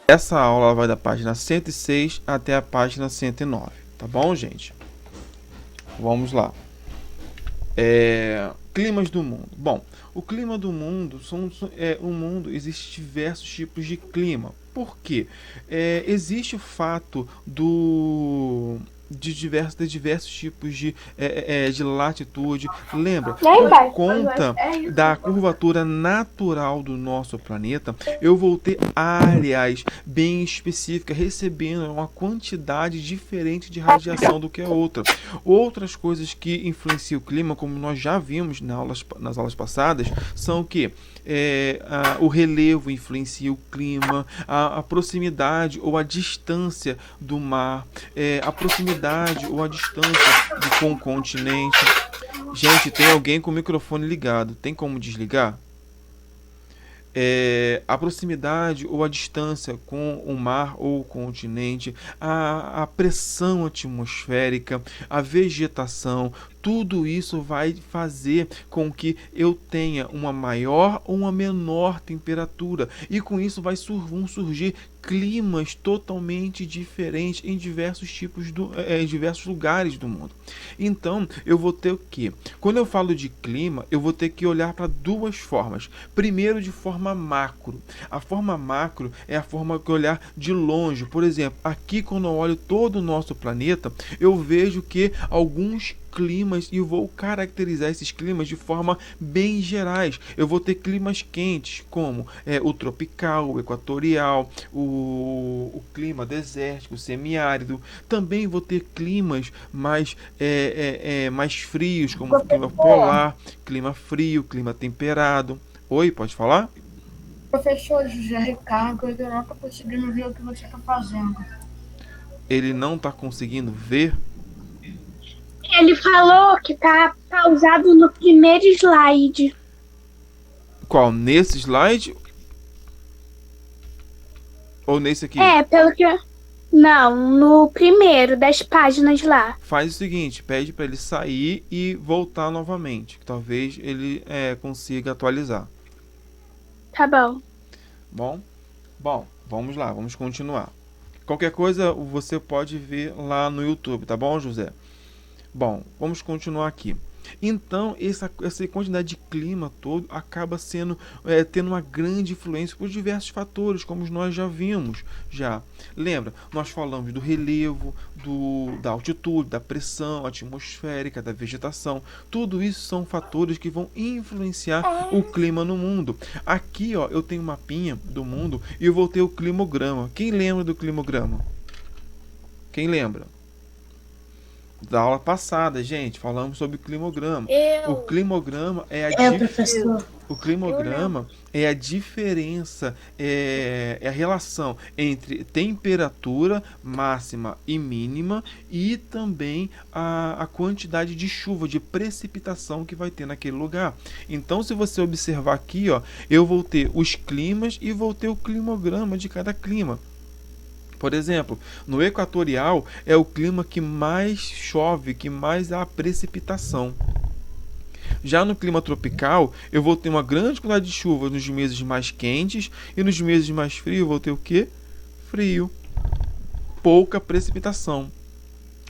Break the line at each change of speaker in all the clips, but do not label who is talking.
Essa aula vai da página 106 até a página 109, tá bom, gente? Vamos lá. Climas do mundo. Bom, o clima do mundo o mundo existe diversos tipos de clima. Por quê? Existe o fato de diversos tipos de latitude. Lembra,
Nem
por
pai.
conta
É isso.
da curvatura natural do nosso planeta, eu vou ter áreas bem específicas recebendo uma quantidade diferente de radiação do que a outra. Outras coisas que influenciam o clima, como nós já vimos nas aulas passadas, são o que? O relevo influencia o clima, a proximidade ou a distância do mar, a proximidade ou a distância com o continente. Gente, tem alguém com o microfone ligado. Tem como desligar? A proximidade ou a distância com o mar ou o continente, a pressão atmosférica, a vegetação, tudo isso vai fazer com que eu tenha uma maior ou uma menor temperatura, e com isso vão surgir climas totalmente diferentes em em diversos lugares do mundo. Então, eu vou ter o quê? Quando eu falo de clima, eu vou ter que olhar para duas formas. Primeiro, de forma macro. A forma macro é a forma que eu olhar de longe. Por exemplo, aqui quando eu olho todo o nosso planeta, eu vejo que alguns climas, e eu vou caracterizar esses climas de forma bem gerais. Eu vou ter climas quentes, como o tropical, o equatorial, o clima desértico, o semiárido. Também vou ter climas mais frios, como o clima polar, clima frio, clima temperado. Oi, pode falar?
Professor José Ricardo, eu não estou conseguindo ver o que você está fazendo.
Ele não está conseguindo ver?
Ele falou que tá pausado no primeiro slide.
Qual? Nesse slide ou nesse aqui?
Pelo que. Não, no primeiro das páginas lá.
Faz o seguinte, pede para ele sair e voltar novamente, que talvez ele consiga atualizar.
Tá bom.
Bom, vamos lá, vamos continuar. Qualquer coisa você pode ver lá no YouTube, tá bom, José? Bom, vamos continuar aqui. Então, essa quantidade de clima todo acaba tendo uma grande influência por diversos fatores, como nós já vimos. Lembra, nós falamos do relevo, da altitude, da pressão atmosférica, da vegetação. Tudo isso são fatores que vão influenciar o clima no mundo. Aqui, ó, eu tenho um mapinha do mundo e eu vou ter o climograma. Quem lembra do climograma? Quem lembra? Da aula passada, gente, falamos sobre o climograma. O climograma
Professor.
o climograma é a diferença, é a relação entre temperatura máxima e mínima e também a quantidade de chuva, de precipitação que vai ter naquele lugar. Então, se você observar aqui, ó, eu vou ter os climas e vou ter o climograma de cada clima. Por exemplo, no equatorial é o clima que mais chove, que mais há precipitação. Já no clima tropical, eu vou ter uma grande quantidade de chuva nos meses mais quentes e nos meses mais frios eu vou ter o quê? Frio, pouca precipitação.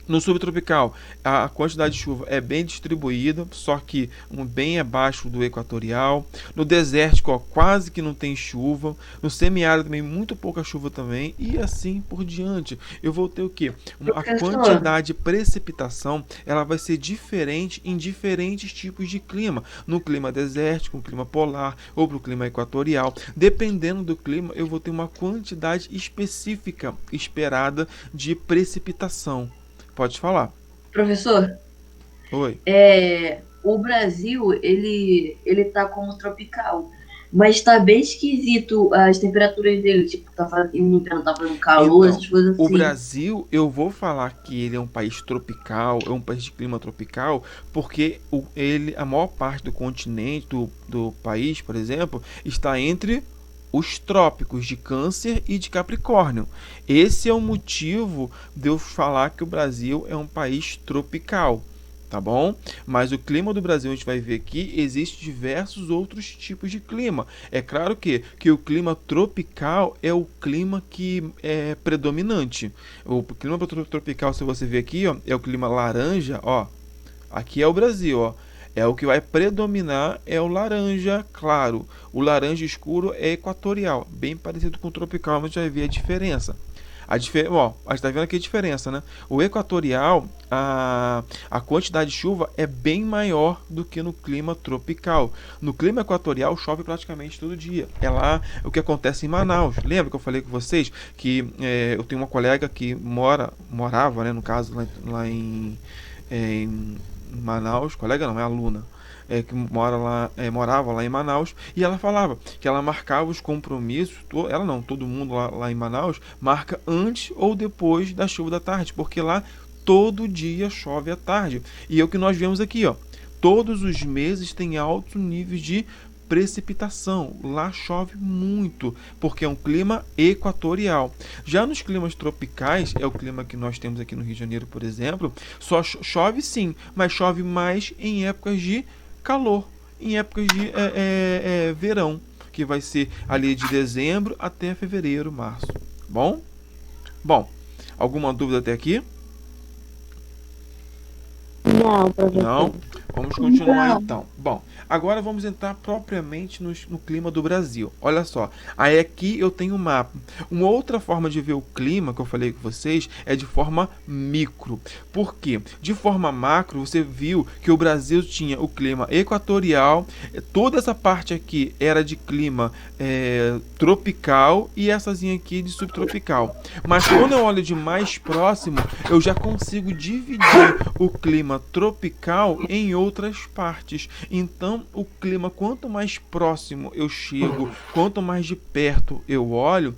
No subtropical, a quantidade de chuva é bem distribuída, só que bem abaixo do equatorial. No desértico, ó, quase que não tem chuva. No semiárido também, muito pouca chuva também. E assim por diante. Eu vou ter o quê? A quantidade de precipitação ela vai ser diferente em diferentes tipos de clima. No clima desértico, no clima polar ou no clima equatorial. Dependendo do clima, eu vou ter uma quantidade específica esperada de precipitação. Pode falar.
Professor,
Oi.
o Brasil, ele tá como tropical, mas tá bem esquisito as temperaturas dele, tipo, tá fazendo, tá fazendo calor,
Então,
essas coisas
o
assim.
Brasil, eu vou falar que ele é um país tropical, é um país de clima tropical, porque a maior parte do continente, do país, por exemplo, está entre os trópicos de Câncer e de Capricórnio. Esse é o motivo de eu falar que o Brasil é um país tropical. tá bom? Mas o clima do Brasil, a gente vai ver que existe diversos outros tipos de clima. É claro que o clima tropical é o clima que é predominante. O clima tropical, se você ver aqui, ó, é o clima laranja, ó. Aqui é o Brasil, ó. É o que vai predominar, é o laranja claro. O laranja escuro é equatorial, bem parecido com o tropical, mas a gente vai ver a diferença. A gente está vendo aqui a diferença, né? O equatorial, a quantidade de chuva é bem maior do que no clima tropical. No clima equatorial chove praticamente todo dia. É lá o que acontece em Manaus. Lembra que eu falei com vocês que eu tenho uma colega que morava, né, no caso, lá em Manaus, colega não, é aluna, que morava lá em Manaus, e ela falava que ela marcava os compromissos, ela não, todo mundo lá em Manaus marca antes ou depois da chuva da tarde, porque lá todo dia chove à tarde. E é o que nós vemos aqui, ó. Todos os meses tem altos níveis de precipitação. Lá chove muito, porque é um clima equatorial. Já nos climas tropicais, é o clima que nós temos aqui no Rio de Janeiro, por exemplo, só chove sim, mas chove mais em épocas de calor, em épocas de verão, que vai ser ali de dezembro até fevereiro, março. Bom? Bom, alguma dúvida até aqui?
Não, professor.
Não? Vamos continuar então. Bom, agora vamos entrar propriamente no clima do Brasil. Olha só, aí aqui eu tenho um mapa. Uma outra forma de ver o clima que eu falei com vocês é de forma micro. Por quê? De forma macro, você viu que o Brasil tinha o clima equatorial, toda essa parte aqui era de clima tropical eessazinha aqui de subtropical. Mas quando eu olho de mais próximo, eu já consigo dividir o clima tropical em outras partes. Então, o clima, quanto mais próximo eu chego, quanto mais de perto eu olho,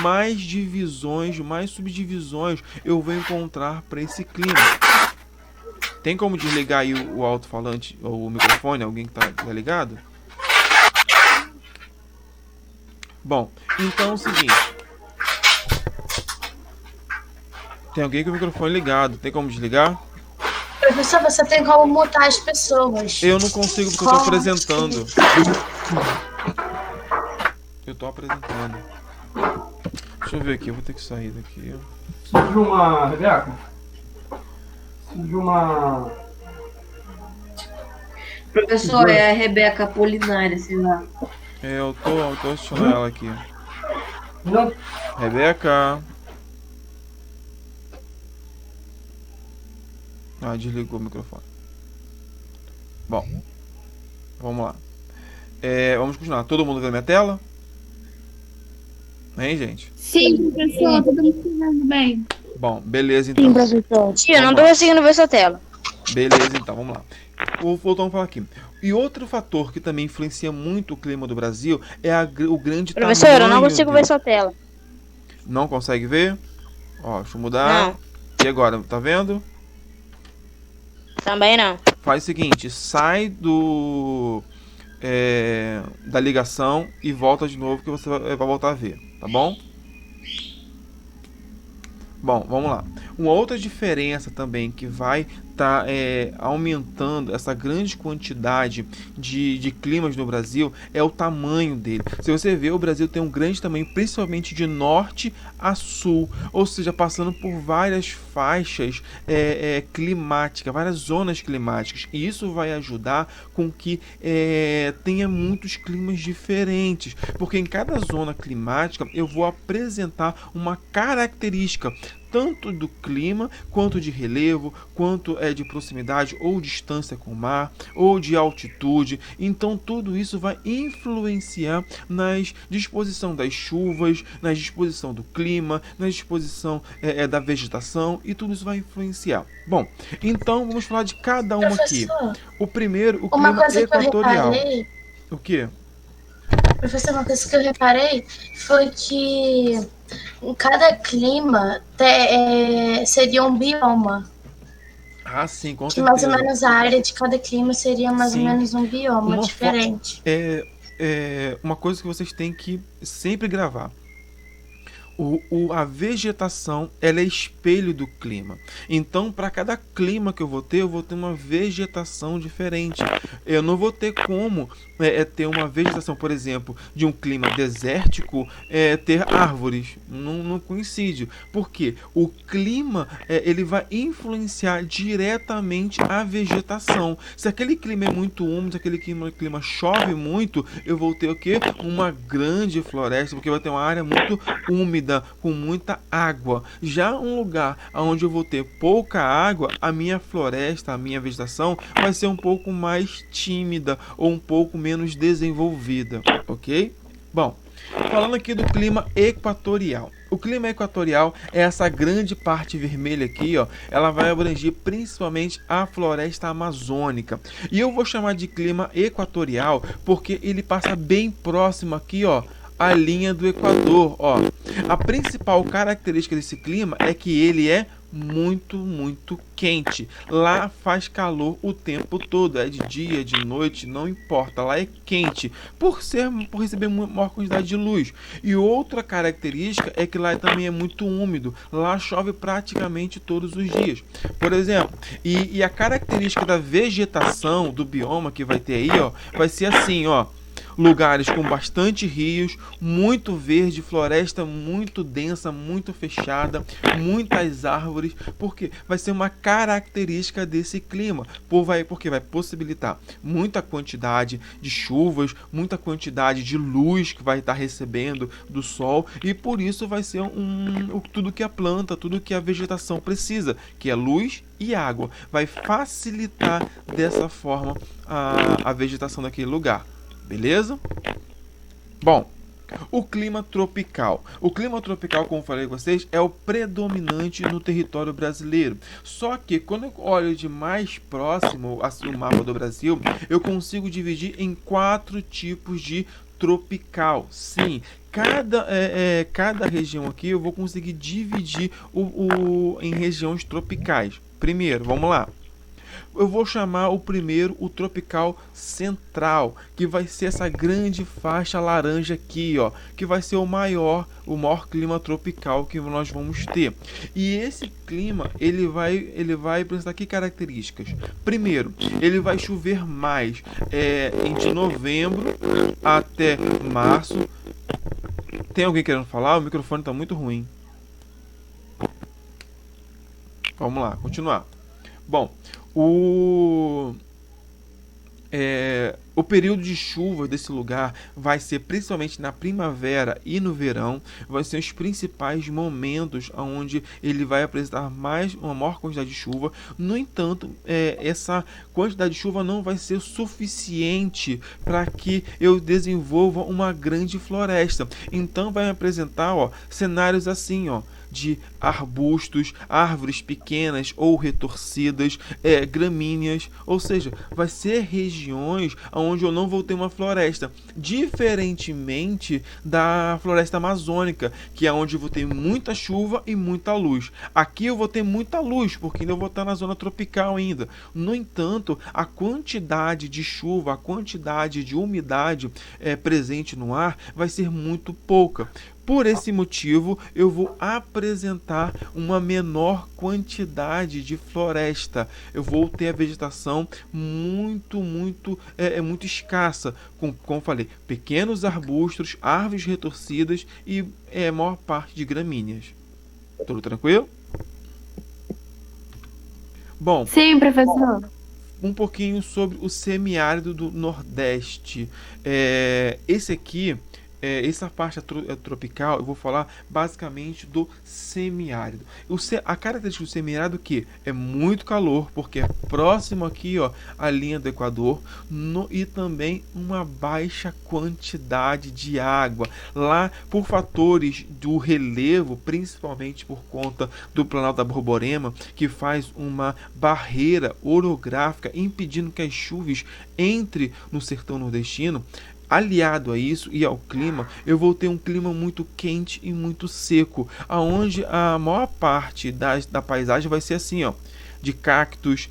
mais divisões, mais subdivisões eu vou encontrar para esse clima. Tem como desligar aí o alto-falante ou o microfone? Alguém que tá ligado? Bom, então é o seguinte. Tem alguém com o microfone ligado. Tem como desligar?
Professor, você tem como mutar as pessoas.
Eu não consigo porque eu tô apresentando. Eu tô apresentando. Deixa eu ver aqui, eu vou ter que sair daqui.
Preciso de uma, Rebeca? Preciso de uma...
Professor, é a Rebeca Apolinária, sei lá.
Eu tô assistindo ela aqui.
Não.
Rebeca. Desligou o microfone. Bom, vamos lá. Vamos continuar. Todo mundo vê minha tela? Hein, gente?
Sim, professor, todo mundo entendendo bem.
Bom, beleza então.
Sim, professor.
Tia, eu não tô conseguindo ver sua tela.
Beleza então, vamos lá. Voltamos a falar aqui. E outro fator que também influencia muito o clima do Brasil é o grande
Professor,
tamanho.
eu não consigo ver sua tela.
Não consegue ver? Ó, deixa eu mudar.
Não.
E agora, tá vendo?
Também não.
Faz o seguinte, sai da ligação e volta de novo que você vai voltar a ver, tá bom? Bom, vamos lá. Uma outra diferença também que vai estar aumentando essa grande quantidade de climas no Brasil é o tamanho dele. Se você ver, o Brasil tem um grande tamanho, principalmente de norte a sul, ou seja, passando por várias faixas climáticas, várias zonas climáticas. E isso vai ajudar com que tenha muitos climas diferentes, porque em cada zona climática eu vou apresentar uma característica tanto do clima, quanto de relevo, quanto de proximidade ou distância com o mar, ou de altitude. Então tudo isso vai influenciar na disposição das chuvas, na disposição do clima, na disposição da vegetação, e tudo isso vai influenciar. Bom, então vamos falar de cada uma aqui. O primeiro, o
Uma
clima
coisa
equatorial.
que eu reparei,
O quê?
professor, uma coisa que eu reparei foi que em cada clima seria um bioma.
Ah, sim, com
Que mais
certeza.
ou menos a área de cada clima seria mais
Sim.
ou menos um bioma
Uma
diferente.
Uma coisa que vocês têm que sempre gravar. A vegetação ela é espelho do clima. Então, para cada clima que eu vou ter uma vegetação diferente. Eu não vou ter como ter uma vegetação, por exemplo, de um clima desértico, ter árvores. Não coincide. Porque o clima ele vai influenciar diretamente a vegetação. Se aquele clima é muito úmido, se aquele clima chove muito, eu vou ter o quê? Uma grande floresta, porque vai ter uma área muito úmida, com muita água. Já um lugar onde eu vou ter pouca água, a minha floresta, a minha vegetação vai ser um pouco mais tímida ou um pouco menos desenvolvida, ok? Bom, falando aqui do clima equatorial. O clima equatorial é essa grande parte vermelha aqui, ó. Ela vai abranger principalmente a floresta amazônica. E eu vou chamar de clima equatorial porque ele passa bem próximo aqui, ó, a linha do Equador, ó. A principal característica desse clima é que ele é muito quente. Lá faz calor o tempo todo, é de dia, de noite, não importa. Lá é quente por receber maior quantidade de luz. E outra característica é que lá também é muito úmido. Lá chove praticamente todos os dias. Por exemplo, e a característica da vegetação do bioma que vai ter aí, ó, vai ser assim, ó. Lugares com bastante rios, muito verde, floresta muito densa, muito fechada, muitas árvores, porque vai ser uma característica desse clima, porque vai possibilitar muita quantidade de chuvas, muita quantidade de luz que vai estar recebendo do sol, e por isso vai ser tudo que a planta, tudo que a vegetação precisa, que é luz e água. Vai facilitar dessa forma a vegetação daquele lugar. Beleza? Bom, o clima tropical. O clima tropical, como falei com vocês, é o predominante no território brasileiro. Só que quando eu olho de mais próximo assim, o mapa do Brasil, eu consigo dividir em 4 tipos de tropical. Sim, cada região aqui eu vou conseguir dividir em regiões tropicais. Primeiro, vamos lá. Eu vou chamar o primeiro o tropical central, que vai ser essa grande faixa laranja aqui, ó, que vai ser o maior clima tropical que nós vamos ter. E esse clima, ele vai apresentar que características? Primeiro, ele vai chover mais entre novembro até março. Tem alguém querendo falar? O microfone está muito ruim. Vamos lá, continuar. Bom, o período de chuva desse lugar vai ser principalmente na primavera e no verão. Vai ser os principais momentos onde ele vai apresentar uma maior quantidade de chuva. No entanto, essa quantidade de chuva não vai ser suficiente para que eu desenvolva uma grande floresta. Então vai apresentar, ó, cenários assim, ó, de arbustos, árvores pequenas ou retorcidas, gramíneas, ou seja, vai ser regiões onde eu não vou ter uma floresta, diferentemente da floresta amazônica, que é onde eu vou ter muita chuva e muita luz. Aqui eu vou ter muita luz, porque ainda eu vou estar na zona tropical ainda. No entanto, a quantidade de chuva, a quantidade de umidade presente no ar vai ser muito pouca. Por esse motivo, eu vou apresentar uma menor quantidade de floresta. Eu vou ter a vegetação muito escassa, como falei, pequenos arbustos, árvores retorcidas e maior parte de gramíneas. Tudo tranquilo? Bom.
Sim, professor.
Um pouquinho sobre o semiárido do Nordeste. Esse aqui... essa parte tropical, eu vou falar basicamente do semiárido. A característica do semiárido é que é muito calor, porque é próximo aqui, ó, à linha do Equador, e também uma baixa quantidade de água. Lá, por fatores do relevo, principalmente por conta do Planalto da Borborema, que faz uma barreira orográfica impedindo que as chuvas entrem no sertão nordestino. Aliado a isso e ao clima, eu vou ter um clima muito quente e muito seco, aonde a maior parte da paisagem vai ser assim, ó, de cactos,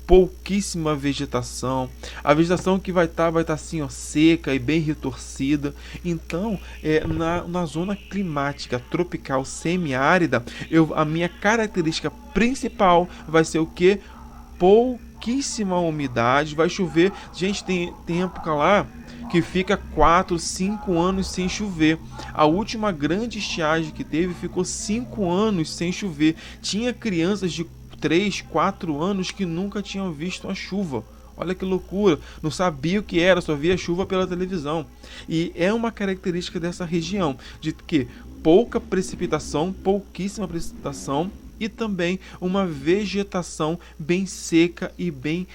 pouquíssima vegetação. A vegetação que vai estar assim, ó, seca e bem retorcida. Então, na zona climática tropical semiárida, a minha característica principal vai ser o que? Pouquíssima umidade, vai chover. Gente, tem época lá que fica 4, 5 anos sem chover. A última grande estiagem que teve ficou 5 anos sem chover. Tinha crianças de 3, 4 anos que nunca tinham visto a chuva. Olha que loucura, não sabia o que era, só via chuva pela televisão. E é uma característica dessa região, de que pouca precipitação, pouquíssima precipitação, e também uma vegetação bem seca e bem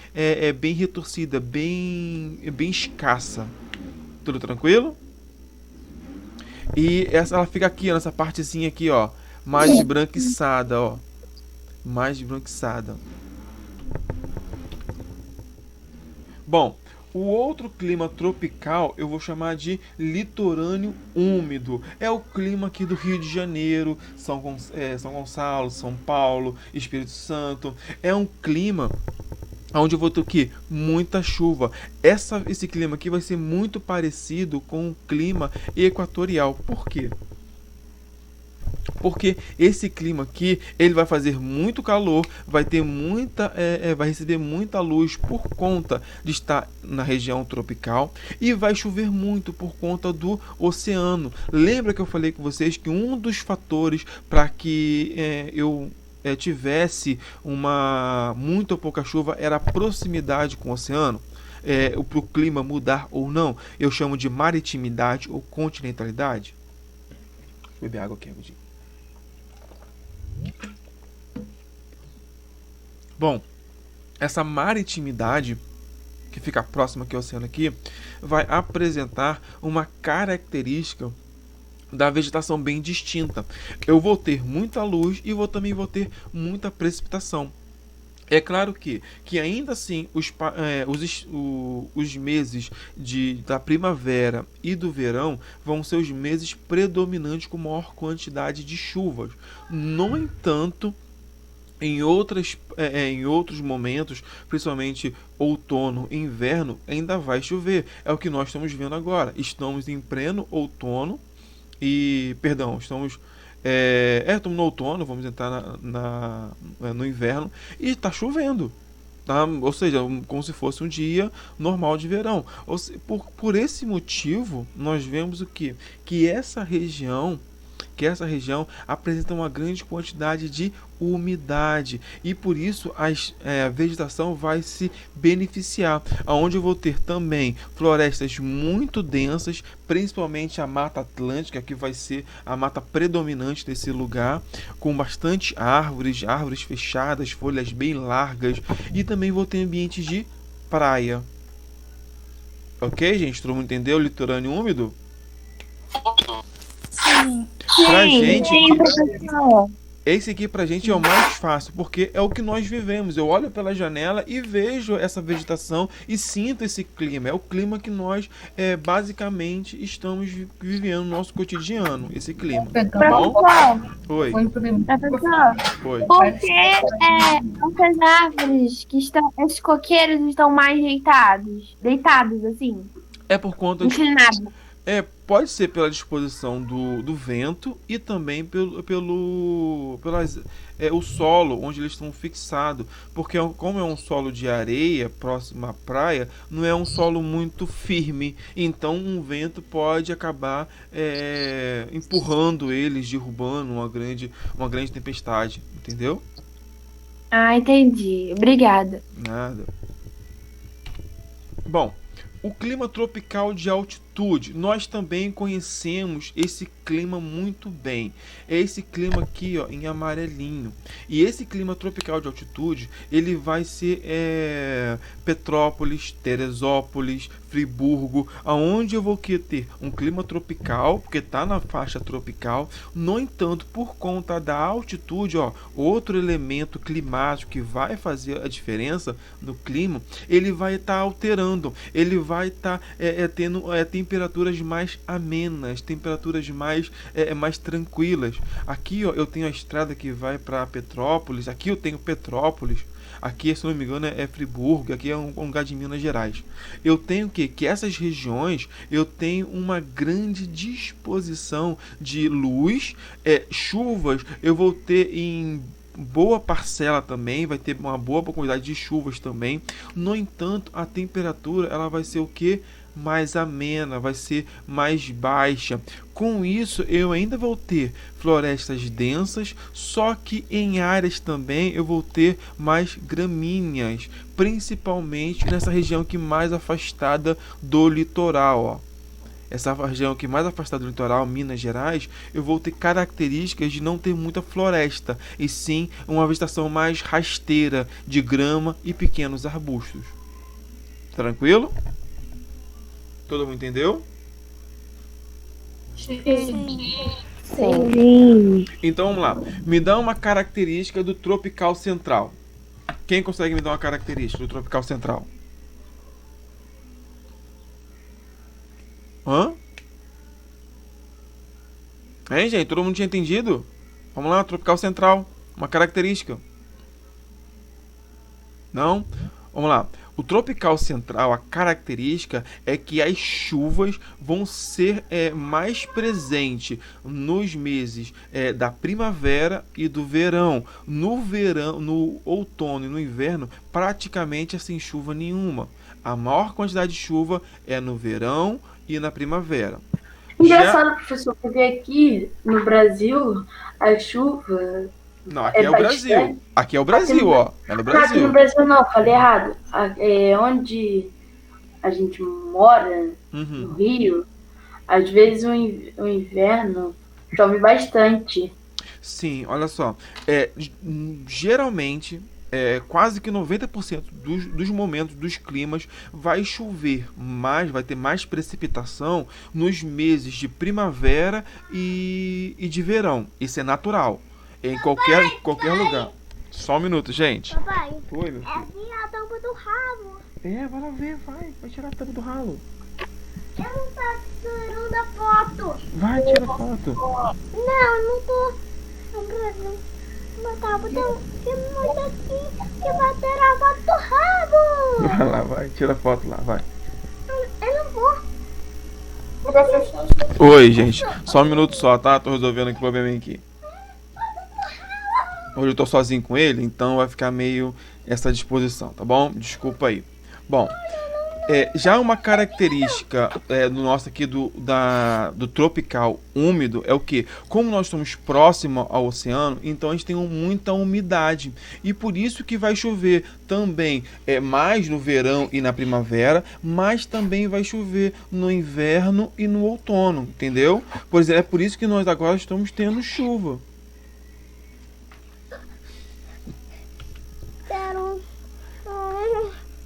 retorcida, bem escassa. Tudo tranquilo? E ela fica aqui, ó, nessa partezinha aqui, ó, mais esbranquiçada, ó. Mais esbranquiçada. Bom, o outro clima tropical eu vou chamar de litorâneo úmido. É o clima aqui do Rio de Janeiro, São Gonçalo, São Paulo, Espírito Santo. É um clima onde eu vou ter o quê? Muita chuva. Esse clima aqui vai ser muito parecido com o clima equatorial. Por quê? Porque esse clima aqui, ele vai fazer muito calor, vai receber muita luz por conta de estar na região tropical, e vai chover muito por conta do oceano. Lembra que eu falei com vocês que um dos fatores para que eu tivesse muito ou pouca chuva era a proximidade com o oceano? Para o clima mudar ou não, eu chamo de maritimidade ou continentalidade. Vou beber água aqui, rapidinho. Bom, essa maritimidade que fica próxima aqui ao oceano aqui vai apresentar uma característica da vegetação bem distinta. Eu vou ter muita luz e também vou ter muita precipitação. É claro que ainda assim os meses da primavera e do verão vão ser os meses predominantes com maior quantidade de chuvas. No entanto, em outros momentos, principalmente outono e inverno, ainda vai chover. É o que nós estamos vendo agora. Estamos em pleno outono estamos no outono, vamos entrar no inverno, e está chovendo. Tá? Ou seja, como se fosse um dia normal de verão. Por esse motivo, nós vemos o quê? Que essa região apresenta uma grande quantidade de umidade, e por isso a vegetação vai se beneficiar, onde eu vou ter também florestas muito densas, principalmente a Mata Atlântica, que vai ser a mata predominante desse lugar, com bastante árvores fechadas, folhas bem largas, e também vou ter ambientes de praia. Ok, gente? Todo mundo entendeu o litorâneo úmido?
Sim.
Pra gente,
Sim, professor.
esse aqui pra gente é o mais fácil, porque é o que nós vivemos. Eu olho pela janela e vejo essa vegetação e sinto esse clima. É o clima que nós basicamente estamos vivendo no nosso cotidiano, esse clima. Tá bom?
Professor,
Oi.
professor,
Oi.
por que essas árvores esses coqueiros estão mais deitados assim,
É por conta de...
inclinados?
Pode ser pela disposição do vento e também o solo onde eles estão fixados, porque como é um solo de areia próximo à praia, não é um solo muito firme, então um vento pode acabar empurrando eles, derrubando uma grande tempestade, entendeu?
Ah, entendi. Obrigada.
Nada. Bom, o clima tropical de altitude, nós também conhecemos esse clima muito bem. É esse clima aqui, ó, em amarelinho. E esse clima tropical de altitude, ele vai ser Petrópolis, Teresópolis, Friburgo, aonde eu vou ter um clima tropical, porque está na faixa tropical. No entanto, por conta da altitude, ó, outro elemento climático que vai fazer a diferença no clima, ele vai estar alterando, ele vai estar tendo temperaturas mais amenas, temperaturas mais tranquilas. Aqui, ó, eu tenho a estrada que vai para Petrópolis, aqui eu tenho Petrópolis, aqui, se não me engano, é Friburgo, aqui é um lugar de Minas Gerais. Eu tenho que essas regiões, eu tenho uma grande disposição de luz, chuvas, eu vou ter em boa parcela também, vai ter uma boa quantidade de chuvas também. No entanto, a temperatura ela vai ser o que? Mais amena, vai ser mais baixa. Com isso, eu ainda vou ter florestas densas, só que em áreas também eu vou ter mais gramíneas, principalmente nessa região que mais afastada do litoral, ó. Essa região que mais afastada do litoral, Minas Gerais, eu vou ter características de não ter muita floresta, e sim uma vegetação mais rasteira de grama e pequenos arbustos. Tranquilo? Todo mundo entendeu?
Sim.
Então vamos lá. Me dá uma característica do tropical central. Quem consegue me dar uma característica do tropical central? Hã? Hein, gente? Todo mundo tinha entendido? Vamos lá, tropical central. Uma característica. Não? Vamos lá. O tropical central, a característica é que as chuvas vão ser mais presentes nos meses da primavera e do verão. No verão, no outono e no inverno, praticamente sem chuva nenhuma. A maior quantidade de chuva é no verão e na primavera.
Engraçado, professor, porque aqui no Brasil a chuva.
Não, aqui é o Brasil. Aqui é o Brasil, ó. É no
Não, aqui no
Brasil.
Brasil não, falei errado. Onde a gente mora, no Rio, às vezes o inverno chove bastante.
Sim, olha só. Geralmente, quase que 90% dos momentos, dos climas, vai chover mais, vai ter mais precipitação nos meses de primavera e de verão. Isso é natural. Em qualquer lugar. Só um minuto, gente.
Papai,
Oi, meu
é
filho.
assim a tampa do rabo.
Vai lá ver, vai tirar a tampa do ralo.
Eu não tá tirando a foto.
Vai, tira a foto.
Não, eu não tô. Não tá botando. Tem muito aqui que vai tirar a foto do rabo.
Vai lá, vai, tira a foto lá, vai.
Eu não vou.
Oi, gente. Só um minuto só, tá? Tô resolvendo aqui o problema aqui. Hoje eu tô sozinho com ele, então vai ficar meio essa disposição, tá bom? Desculpa aí. Bom, já uma característica do nosso aqui do tropical úmido é o que? Como nós estamos próximo ao oceano, então a gente tem muita umidade. E por isso que vai chover também mais no verão e na primavera, mas também vai chover no inverno e no outono, entendeu? Por exemplo, é por isso que nós agora estamos tendo chuva.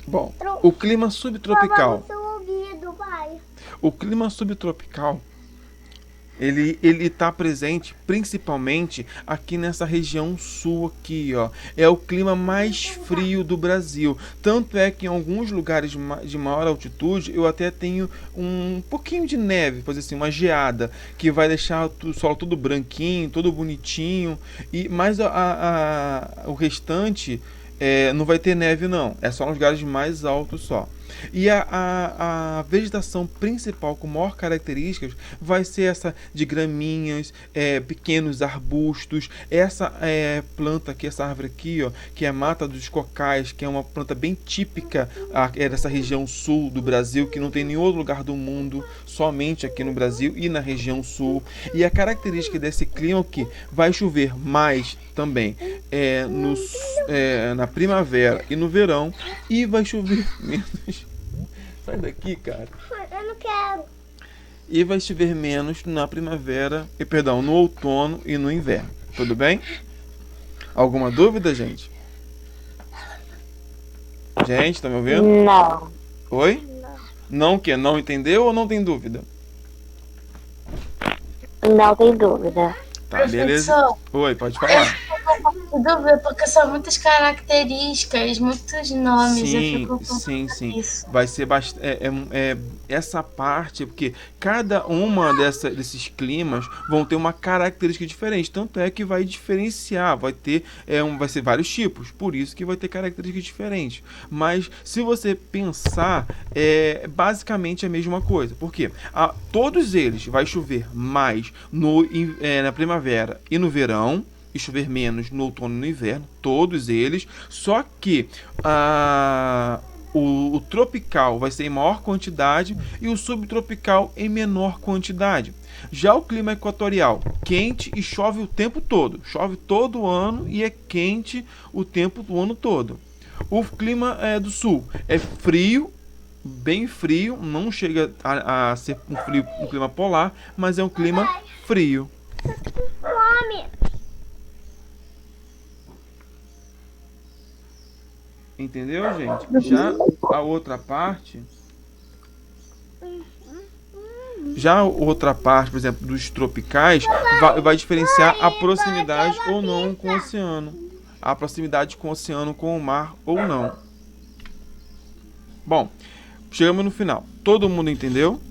Bom, o clima subtropical.
Seu ouvido, pai.
O clima subtropical, ele está presente principalmente aqui nessa região sul aqui, ó. É o clima mais frio do Brasil. Tanto é que em alguns lugares de maior altitude eu até tenho um pouquinho de neve, por exemplo, assim, uma geada, que vai deixar o solo todo branquinho, todo bonitinho. Mas o restante não vai ter neve não, é só nos lugares mais altos só. E a vegetação principal com maior características vai ser essa de graminhas, pequenos arbustos, essa planta aqui, essa árvore aqui, ó, que é a mata dos cocais, que é uma planta bem típica dessa região sul do Brasil, que não tem em nenhum outro lugar do mundo, somente aqui no Brasil e na região sul. E a característica desse clima é que vai chover mais também na primavera e no verão, e vai chover menos. Sai daqui, cara.
Eu não quero.
E vai chover menos na primavera, no outono e no inverno. Tudo bem? Alguma dúvida, gente? Gente, tá me ouvindo?
Não.
Oi? Não o quê? Não entendeu ou não tem dúvida?
Não tem dúvida.
Tá, beleza.
Professor,
Oi, pode falar.
Tudo bem, porque são muitas características, muitos nomes. Eu
Sim,
fico
sim,
com
sim.
isso.
Vai ser bastante. Essa parte, porque cada uma desses climas vão ter uma característica diferente. Tanto é que vai diferenciar, vai ser vários tipos. Por isso que vai ter características diferentes. Mas se você pensar, é basicamente a mesma coisa. Porque todos eles vai chover mais na primavera e no verão. E chover menos no outono e no inverno, todos eles, só que o tropical vai ser em maior quantidade e o subtropical em menor quantidade. Já o clima equatorial, quente e chove o tempo todo, chove todo ano e é quente o tempo do ano todo. O clima do sul é frio, bem frio, não chega a ser um clima polar, mas é um clima frio.
Fome.
Entendeu, gente? Já a outra parte, por exemplo, dos tropicais, vai diferenciar a proximidade ou não com o oceano. A proximidade com o oceano, com o mar ou não. Bom, chegamos no final. Todo mundo entendeu?